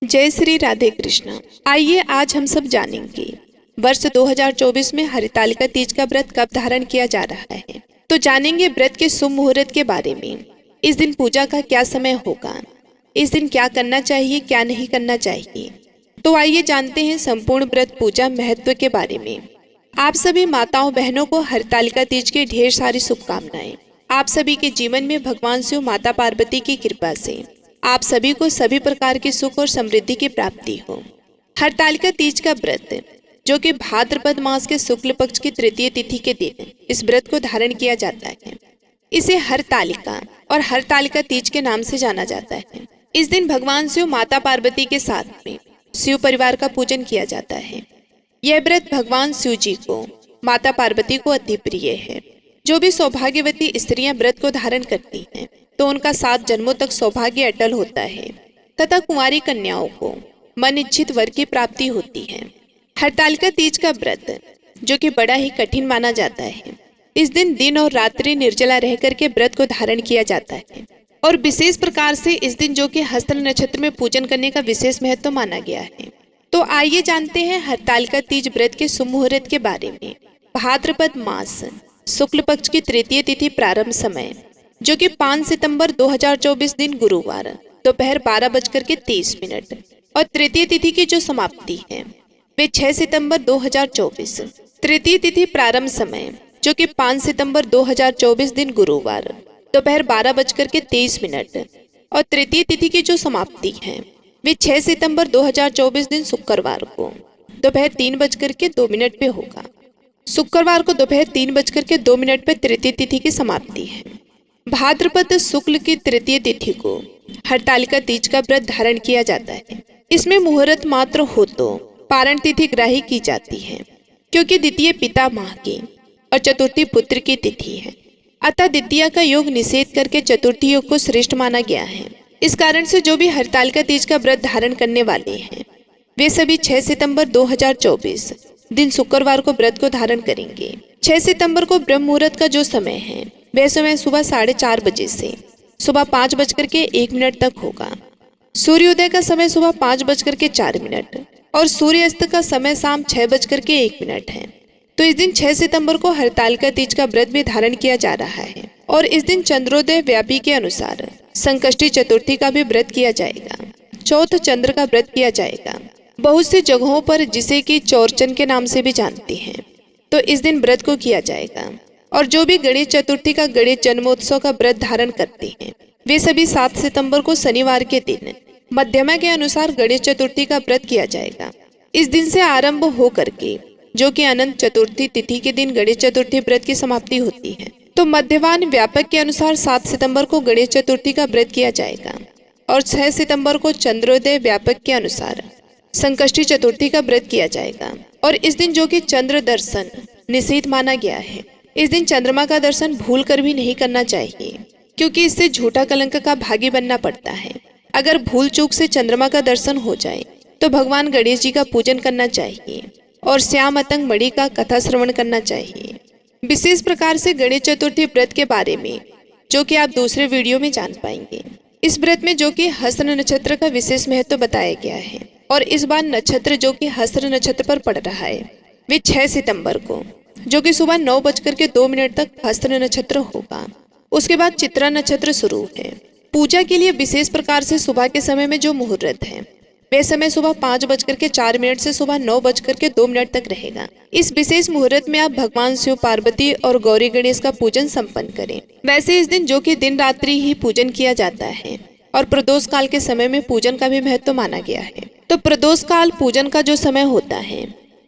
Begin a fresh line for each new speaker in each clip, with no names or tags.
जय श्री राधे कृष्ण। आइए आज हम सब जानेंगे वर्ष 2024 में हरितालिका तीज का व्रत कब धारण किया जा रहा है। तो जानेंगे व्रत के शुभ मुहूर्त के बारे में। इस दिन पूजा का क्या समय होगा, इस दिन क्या करना चाहिए क्या नहीं करना चाहिए। तो आइए जानते हैं संपूर्ण व्रत पूजा महत्व के बारे में। आप सभी माताओं बहनों को हरितालिका तीज की ढेर सारी शुभकामनाएं। आप सभी के जीवन में भगवान शिव माता पार्वती की कृपा से आप सभी को सभी प्रकार की सुख और समृद्धि की प्राप्ति हो। हरितालिका तीज का व्रत जो कि भाद्रपद मास के शुक्ल पक्ष की तृतीय तिथि के दिन इस व्रत को धारण किया जाता है। इसे हरतालिका और हरतालिका तीज के नाम से जाना जाता है। इस दिन भगवान शिव माता पार्वती के साथ में शिव परिवार का पूजन किया जाता है। यह व्रत भगवान शिव जी को माता पार्वती को अति प्रिय है। जो भी सौभाग्यवती स्त्रियां व्रत को धारण करती हैं तो उनका 7 जन्मों तक सौभाग्य अटल होता है तथा कुंवारी कन्याओं को मन इच्छित वर की प्राप्ति होती है। हरतालिका तीज का व्रत जो कि बड़ा ही कठिन माना जाता है। इस दिन और रात्रि निर्जला रह करके व्रत को धारण किया जाता है और विशेष प्रकार से इस दिन जो कि हस्त नक्षत्र में पूजन करने का विशेष महत्व माना गया है। तो आइए जानते हैं हरतालिका तीज व्रत के शुभ मुहूर्त के बारे में। भाद्रपद मास शुक्ल पक्ष की तृतीय तिथि प्रारंभ समय जो कि 5 सितंबर 2024 दिन गुरुवार दोपहर 12:30 और तृतीय तिथि की जो समाप्ति है वे 6 सितंबर 2024। तृतीय तिथि प्रारंभ समय जो कि 5 सितंबर 2024 दिन गुरुवार दोपहर 12:23 और तृतीय तिथि की जो समाप्ति है वे 6 सितंबर 2024 दिन शुक्रवार को दोपहर 3:02 पे होगा। शुक्रवार को दोपहर 3:02 पे तृतीय तिथि की समाप्ति है। भाद्रपद शुक्ल की तृतीय तिथि को हरतालिका तीज का व्रत धारण किया जाता है। इसमें मुहूर्त मात्र हो तो पारण तिथि ग्राही की जाती है क्योंकि द्वितीय पिता माह की और चतुर्थी पुत्र की तिथि है। अतः द्वितीय का योग निषेध करके चतुर्थी योग को श्रेष्ठ माना गया है। इस कारण से जो भी हरतालिका तीज का व्रत धारण करने वाले हैं वे सभी 6 सितंबर 2024 दिन शुक्रवार को व्रत को धारण करेंगे। 6 सितंबर को ब्रह्म मुहूर्त का जो समय है वह समय सुबह 4:30 बजे से सुबह 5:01 तक होगा। सूर्योदय का समय सुबह 5:04 और सूर्यास्त का समय शाम 6:01 है। तो इस दिन 6 सितंबर को हरतालिका तीज का व्रत भी धारण किया जा रहा है और इस दिन चंद्रोदय व्यापी के अनुसार संकष्टी चतुर्थी का भी व्रत किया जाएगा। चौथ चंद्र का व्रत किया जाएगा। बहुत सी जगहों पर जिसे कि चौरचन के नाम से भी जानती हैं तो इस दिन व्रत को किया जाएगा। और जो भी गणेश चतुर्थी का गणेश जन्मोत्सव का व्रत धारण करते हैं वे सभी 7 सितंबर को शनिवार के दिन मध्यमा के अनुसार गणेश चतुर्थी का व्रत किया जाएगा। इस दिन से आरंभ हो करके जो कि अनंत चतुर्थी तिथि के दिन गणेश चतुर्थी व्रत की समाप्ति होती है। तो मध्यवान व्यापक के अनुसार 7 सितंबर को गणेश चतुर्थी का व्रत किया जाएगा और 6 सितंबर को चंद्रोदय व्यापक के अनुसार संकष्टी चतुर्थी का व्रत किया जाएगा। और इस दिन जो कि चंद्र दर्शन निषेध माना गया है, इस दिन चंद्रमा का दर्शन भूल कर भी नहीं करना चाहिए क्योंकि इससे झूठा कलंक का भागी बनना पड़ता है। अगर भूल चूक से चंद्रमा का दर्शन हो जाए तो भगवान गणेश जी का पूजन करना चाहिए और श्याम अतंग मणि का कथा श्रवण करना चाहिए। विशेष प्रकार से गणेश चतुर्थी व्रत के बारे में जो कि आप दूसरे वीडियो में जान पाएंगे। इस व्रत में जो कि हस्त नक्षत्र का विशेष महत्व बताया गया है और इस बार नक्षत्र जो कि हस्त नक्षत्र पर पड़ रहा है वे 6 सितंबर को जो कि सुबह 9:02 तक हस्त नक्षत्र होगा। उसके बाद चित्रा नक्षत्र शुरू है। पूजा के लिए विशेष प्रकार से सुबह के समय में जो मुहूर्त है वह समय सुबह 5:04 से सुबह 9:02 तक रहेगा। इस विशेष मुहूर्त में आप भगवान शिव पार्वती और गौरी गणेश का पूजन संपन्न करें। वैसे इस दिन जो कि दिन रात्रि ही पूजन किया जाता है और प्रदोष काल के समय में पूजन का भी महत्व माना गया है। तो प्रदोष काल पूजन का जो समय होता है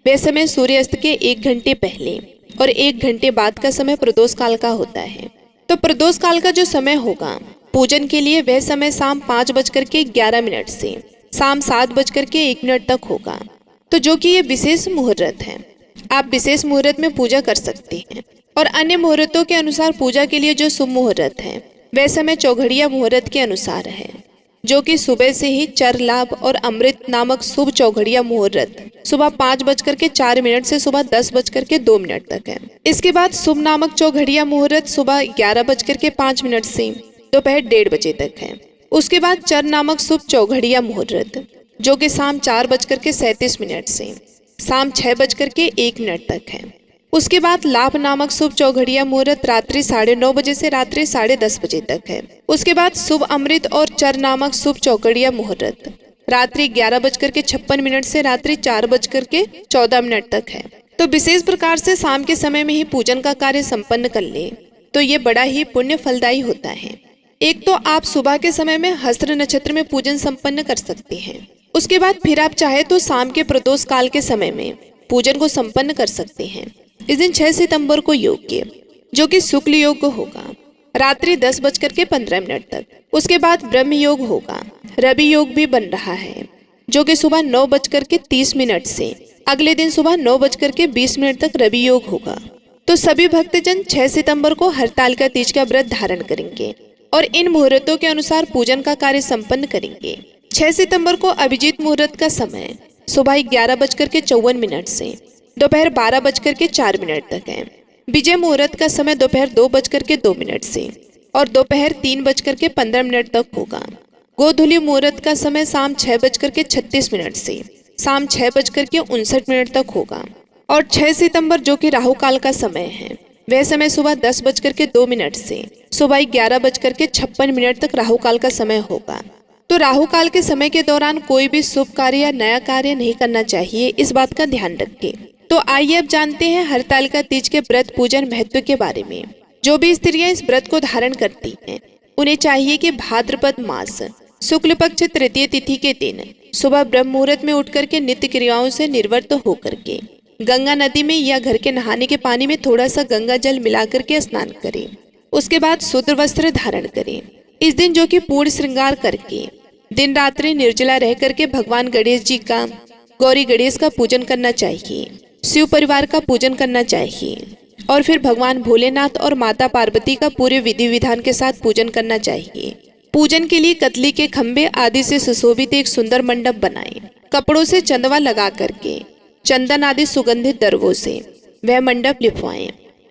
वह समय सूर्यास्त के 1 घंटे पहले और 1 घंटे बाद का समय प्रदोष काल का होता है। तो प्रदोष काल का जो समय होगा पूजन के लिए वह समय शाम 5:11 से शाम 7:01 तक होगा। तो जो कि ये विशेष मुहूर्त है, आप विशेष मुहूर्त में पूजा कर सकते हैं। और अन्य मुहूर्तों के अनुसार पूजा के लिए जो शुभ मुहूर्त है वह समय चौघड़िया मुहूर्त के अनुसार है जो कि सुबह से ही चर लाभ और अमृत नामक शुभ चौघड़िया मुहूर्त सुबह 5:04 से सुबह 10:02 तक है। इसके बाद शुभ नामक चौघड़िया मुहूर्त सुबह 11:05 से दोपहर 1:30 बजे तक है। उसके बाद चर नामक शुभ चौघड़िया मुहूर्त जो कि शाम 4:37 से शाम 6:01 तक है। उसके बाद लाभ नामक शुभ चौघड़िया मुहूर्त रात्रि 9:30 बजे से रात्रि 10:30 बजे तक है। उसके बाद शुभ अमृत और चर नामक शुभ चौघड़िया मुहूर्त रात्रि 11:56 से रात्रि 4:14 तक है। तो विशेष प्रकार से शाम के समय में ही पूजन का कार्य संपन्न कर ले तो ये बड़ा ही पुण्य फलदायी होता है। एक तो आप सुबह के समय में हस्त्र नक्षत्र में पूजन संपन्न कर सकते हैं। उसके बाद फिर आप चाहे तो शाम के प्रदोष काल के समय में पूजन को संपन्न कर सकते हैं। इस दिन 6 सितंबर को योग्य जो कि शुक्ल योग होगा रात्रि 10:15 तक। उसके बाद ब्रह्म योग होगा। रवि योग भी बन रहा है जो कि सुबह 9:30 से अगले दिन सुबह 9:20 तक रवि योग होगा। तो सभी भक्तजन 6 सितंबर को हरतालिका तीज का व्रत धारण करेंगे और इन मुहूर्तों के अनुसार पूजन का कार्य संपन्न करेंगे। 6 सितंबर को अभिजीत मुहूर्त का समय सुबह 11:54 से दोपहर 12:04 तक है। विजय मुहूर्त का समय दोपहर 2:02 से और दोपहर 3:15 तक होगा। गोधूली मुहूर्त का समय शाम 6:36 से शाम 6:59 तक होगा। और 6 सितंबर जो कि राहु काल का समय है वह समय सुबह 10:02 से सुबह 11:56 तक राहु काल का समय होगा। तो राहु काल के समय के दौरान कोई भी शुभ कार्य या नया कार्य नहीं करना चाहिए, इस बात का ध्यान रखें। तो आइए अब जानते हैं हरतालिका तीज के व्रत पूजन महत्व के बारे में। जो भी स्त्रियां इस व्रत को धारण करती हैं उन्हें चाहिए कि भाद्रपद मास शुक्ल पक्ष तृतीय तिथि के दिन सुबह ब्रह्म मुहूर्त में उठ करके नित्य क्रियाओं से निर्वृत्त होकर के गंगा नदी में या घर के नहाने के पानी में थोड़ा सा गंगा जल मिलाकर के स्नान करें। उसके बाद शुद्ध वस्त्र धारण करें। इस दिन जो कि पूर्ण श्रृंगार करके दिन रात्रि निर्जला रह करके भगवान गणेश जी का गौरी गणेश का पूजन करना चाहिए, शिव परिवार का पूजन करना चाहिए और फिर भगवान भोलेनाथ और माता पार्वती का पूरे विधि विधान के साथ पूजन करना चाहिए। पूजन के लिए कतली के खंभे आदि से सुशोभित एक सुंदर मंडप बनाएं। कपड़ों से चंदवा लगा करके चंदन आदि सुगंधित दर्वों से वह मंडप लिपवाएं।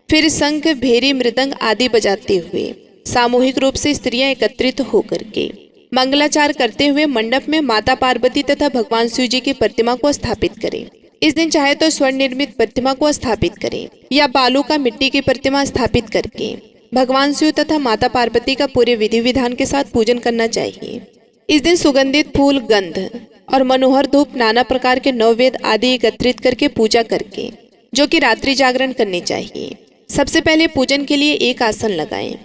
फिर शंख भेरी मृदंग आदि बजाते हुए सामूहिक रूप से स्त्रियां एकत्रित होकर के मंगलाचार करते हुए मंडप में माता पार्वती तथा भगवान शिव जी की प्रतिमा को स्थापित करें। इस दिन चाहे तो स्वर्ण निर्मित प्रतिमा को स्थापित करें या बालू का मिट्टी की प्रतिमा स्थापित करके भगवान शिव तथा माता पार्वती का पूरे विधि विधान के साथ पूजन करना चाहिए। इस दिन सुगंधित फूल, गंध और मनोहर धूप, नाना प्रकार के नववेद आदि एकत्रित करके पूजा करके जो कि रात्रि जागरण करनी चाहिए। सबसे पहले पूजन के लिए एक आसन लगाएं।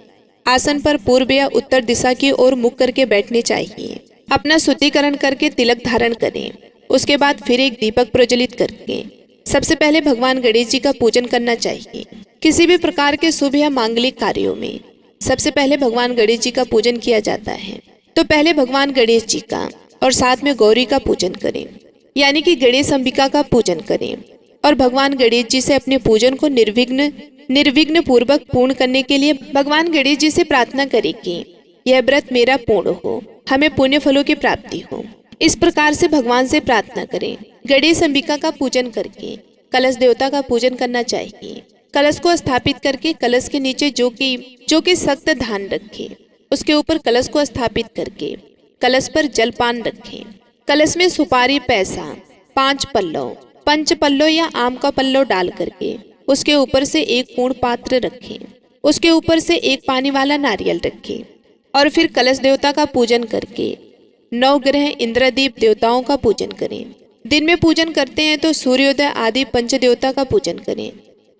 आसन पर पूर्व या उत्तर दिशा की ओर मुख करके बैठने चाहिए। अपना शुद्धिकरण करके तिलक धारण करें। उसके बाद फिर एक दीपक प्रज्वलित करके सबसे पहले भगवान गणेश जी का पूजन करना चाहिए। किसी भी प्रकार के शुभ या मांगलिक कार्यों में सबसे पहले भगवान गणेश जी का पूजन किया जाता है। तो पहले भगवान गणेश जी का और साथ में गौरी का पूजन करें, यानी कि गणेश अंबिका का पूजन करें और भगवान गणेश जी से अपने पूजन को निर्विघ्न पूर्वक पूर्ण करने के लिए भगवान गणेश जी से प्रार्थना करें कि यह व्रत मेरा पूर्ण हो, हमें पुण्य फलों की प्राप्ति हो। इस प्रकार से भगवान से प्रार्थना करें। गणेश अंबिका का पूजन करके कलश देवता का पूजन करना चाहिए। कलश को स्थापित करके कलश के नीचे जो कि सख्त धान रखे, उसके ऊपर कलश को स्थापित करके कलश पर जलपान रखें। कलश में सुपारी, पैसा, 5 पल्लव, पंच पल्लव या आम का पल्लव डाल करके उसके ऊपर से एक पूर्ण पात्र रखें। उसके ऊपर से एक पानी वाला नारियल रखें और फिर कलश देवता का पूजन करके 9 ग्रह इंद्रदीप देवताओं का पूजन करें। दिन में पूजन करते हैं तो सूर्योदय आदि पंच देवता का पूजन करें।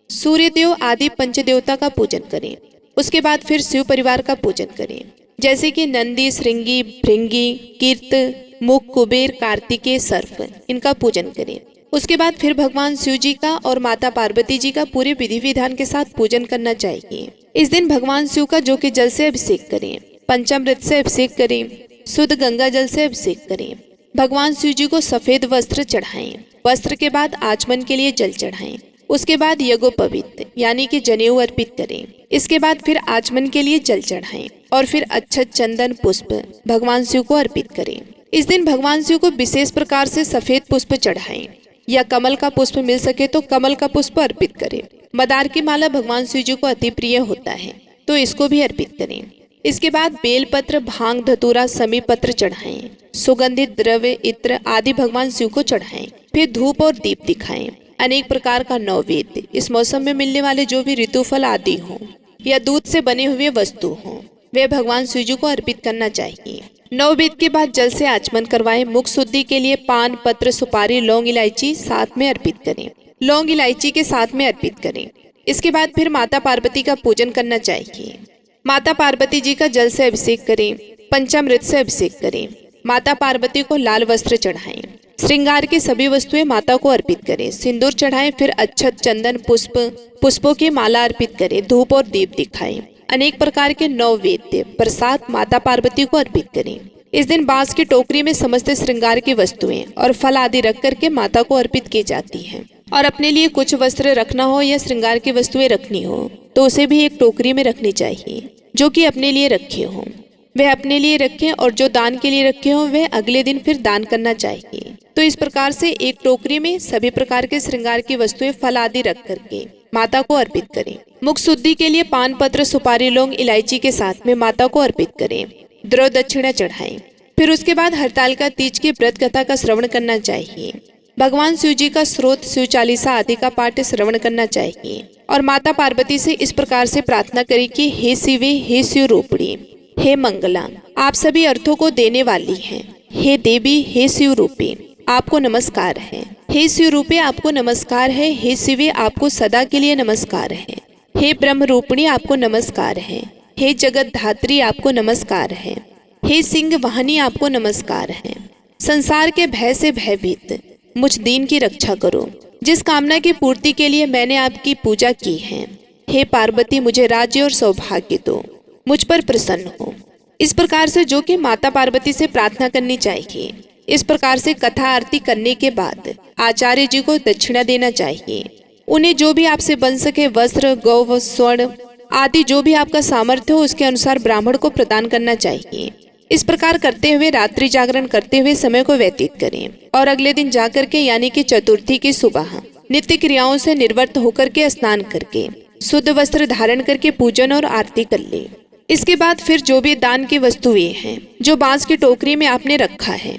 सूर्यदेव आदि पंच देवता का पूजन करें। उसके बाद फिर शिव परिवार का पूजन करें, जैसे कि नंदी, श्रृंगी, भृंगी, कीर्त, मुख, कुबेर, कार्तिकेय, सर्प, इनका पूजन करें। उसके बाद फिर भगवान शिव जी का और माता पार्वती जी का पूरे विधि विधान के साथ पूजन करना चाहिए। इस दिन भगवान शिव का जो कि जल से अभिषेक करें, पंचामृत से अभिषेक करें, शुद्ध गंगा जल से अभिषेक करें। भगवान शिव जी को सफेद वस्त्र चढ़ाएं। वस्त्र के बाद आचमन के लिए जल चढ़ाएं। उसके बाद यज्ञोपवीत यानी कि जनेऊ अर्पित करें। इसके बाद फिर आचमन के लिए जल चढ़ाएं और फिर अक्षत, चंदन, पुष्प भगवान शिव को अर्पित करें। इस दिन भगवान शिव को विशेष प्रकार से सफेद पुष्प चढ़ाएं या कमल का पुष्प मिल सके तो कमल का पुष्प अर्पित करें। मदार की माला भगवान शिव जी को अति प्रिय होता है तो इसको भी अर्पित करें। इसके बाद बेलपत्र, भांग, धतूरा, समी पत्र चढ़ाएं। सुगंधित द्रव्य, इत्र आदि भगवान शिव को चढ़ाएं। फिर धूप और दीप दिखाएं। अनेक प्रकार का नैवेद्य, इस मौसम में मिलने वाले जो भी ऋतुफल आदि हों या दूध से बने हुए वस्तु हों, वे भगवान शिव जी को अर्पित करना चाहिए। नववेद के बाद जल से आचमन करवाएं। मुख शुद्धि के लिए पान, पत्र, सुपारी, लौंग, इलायची साथ में अर्पित करें। लौंग इलायची के साथ में अर्पित करें। इसके बाद फिर माता पार्वती का पूजन करना चाहिए। माता पार्वती जी का जल से अभिषेक करें। पंचामृत से अभिषेक करें। माता पार्वती को लाल वस्त्र चढ़ाएं। श्रृंगार की सभी वस्तुएं माता को अर्पित करें। सिंदूर चढ़ाएं। फिर अक्षत, चंदन, पुष्पों की माला अर्पित करें। धूप और दीप दिखाएं। अनेक प्रकार के नैवेद्य, प्रसाद माता पार्वती को अर्पित करें। इस दिन बांस की टोकरी में समस्त श्रृंगार की वस्तुएं और फल आदि रख करके माता को अर्पित की जाती हैं। और अपने लिए कुछ वस्त्र रखना हो या श्रृंगार की वस्तुएं रखनी हो तो उसे भी एक टोकरी में रखनी चाहिए। जो कि अपने लिए रखे हों वह अपने लिए रखें और जो दान के लिए रखे हों वह अगले दिन फिर दान करना चाहिए। तो इस प्रकार से एक टोकरी में सभी प्रकार के श्रृंगार की वस्तुएं, फल आदि रख करके माता को अर्पित करें। मुख शुद्धि के लिए पान, पत्र, सुपारी, लौंग, इलायची के साथ में माता को अर्पित करें। द्रव्य दक्षिणा चढ़ाएं। फिर उसके बाद हरतालिका तीज की व्रत कथा का श्रवण करना चाहिए। भगवान शिव जी का स्रोत, शिव चालीसा आदि का पाठ श्रवण करना चाहिए और माता पार्वती से इस प्रकार से प्रार्थना करें कि हे शिवे, हे शिव रूपिणी, हे मंगला, आप सभी अर्थों को देने वाली हैं। हे देवी, हे शिव रूपी, आपको नमस्कार है। हे शिव रूपे, आपको नमस्कार है। हे शिवे, आपको सदा के लिए नमस्कार है। हे ब्रह्म रूपिणी, आपको नमस्कार है। हे जगत धात्री, आपको नमस्कार है। हे सिंह वाहनी, आपको नमस्कार है। संसार के भय से भयभीत मुझ दीन की रक्षा करो। जिस कामना की पूर्ति के लिए मैंने आपकी पूजा की है, हे पार्वती, मुझे राज्य और सौभाग्य दो, मुझ पर प्रसन्न हो। इस प्रकार से जो कि माता पार्वती से प्रार्थना करनी चाहिए। इस प्रकार से कथा आरती करने के बाद आचार्य जी को दक्षिणा देना चाहिए। उन्हें जो भी आपसे बन सके वस्त्र, गौ, स्वर्ण आदि जो भी आपका सामर्थ्य हो उसके अनुसार ब्राह्मण को प्रदान करना चाहिए। इस प्रकार करते हुए रात्रि जागरण करते हुए समय को व्यतीत करें और अगले दिन जाकर के यानी कि चतुर्थी की सुबह नित्य क्रियाओं से निर्वृत्त होकर के स्नान करके शुद्ध वस्त्र धारण करके पूजन और आरती कर ले। इसके बाद फिर जो भी दान की वस्तुएं हैं जो बांस की टोकरी में आपने रखा है,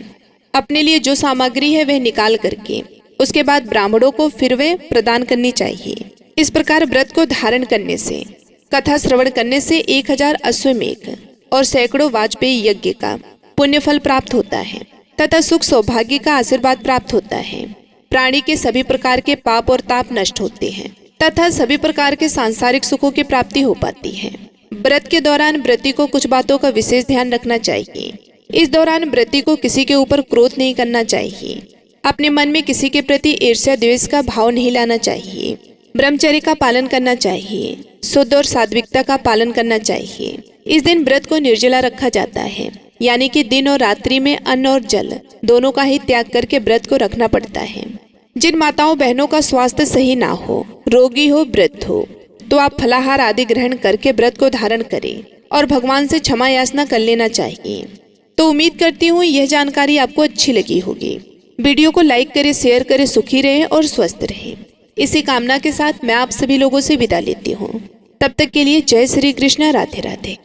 अपने लिए जो सामग्री है वह निकाल करके उसके बाद ब्राह्मणों को फिर वह प्रदान करनी चाहिए। इस प्रकार व्रत को धारण करने से, कथा श्रवण करने से 1000 अश्वमेघ और सैकड़ों वाजपेयी यज्ञ का पुण्य फल प्राप्त होता है तथा सुख सौभाग्य का आशीर्वाद प्राप्त होता है। प्राणी के सभी प्रकार के पाप और ताप नष्ट होते हैं तथा सभी प्रकार के सांसारिक सुखों की प्राप्ति हो पाती है। व्रत के दौरान व्रती को कुछ बातों का विशेष ध्यान रखना चाहिए। इस दौरान व्रती को किसी के ऊपर क्रोध नहीं करना चाहिए। अपने मन में किसी के प्रति ईर्ष्या द्वेष का भाव नहीं लाना चाहिए। ब्रह्मचर्य का पालन करना चाहिए। शुद्ध और सात्विकता का पालन करना चाहिए। इस दिन व्रत को निर्जला रखा जाता है, यानी कि दिन और रात्रि में अन्न और जल दोनों का ही त्याग करके व्रत को रखना पड़ता है। जिन माताओं बहनों का स्वास्थ्य सही ना हो, रोगी हो, वृद्ध हो, तो आप फलाहार आदि ग्रहण करके व्रत को धारण करें और भगवान से क्षमा याचना कर लेना चाहिए। तो उम्मीद करती हूँ यह जानकारी आपको अच्छी लगी होगी। वीडियो को लाइक करें, शेयर करें, सुखी रहें और स्वस्थ रहें। इसी कामना के साथ मैं आप सभी लोगों से विदा लेती हूँ। तब तक के लिए जय श्री कृष्ण, राधे राधे।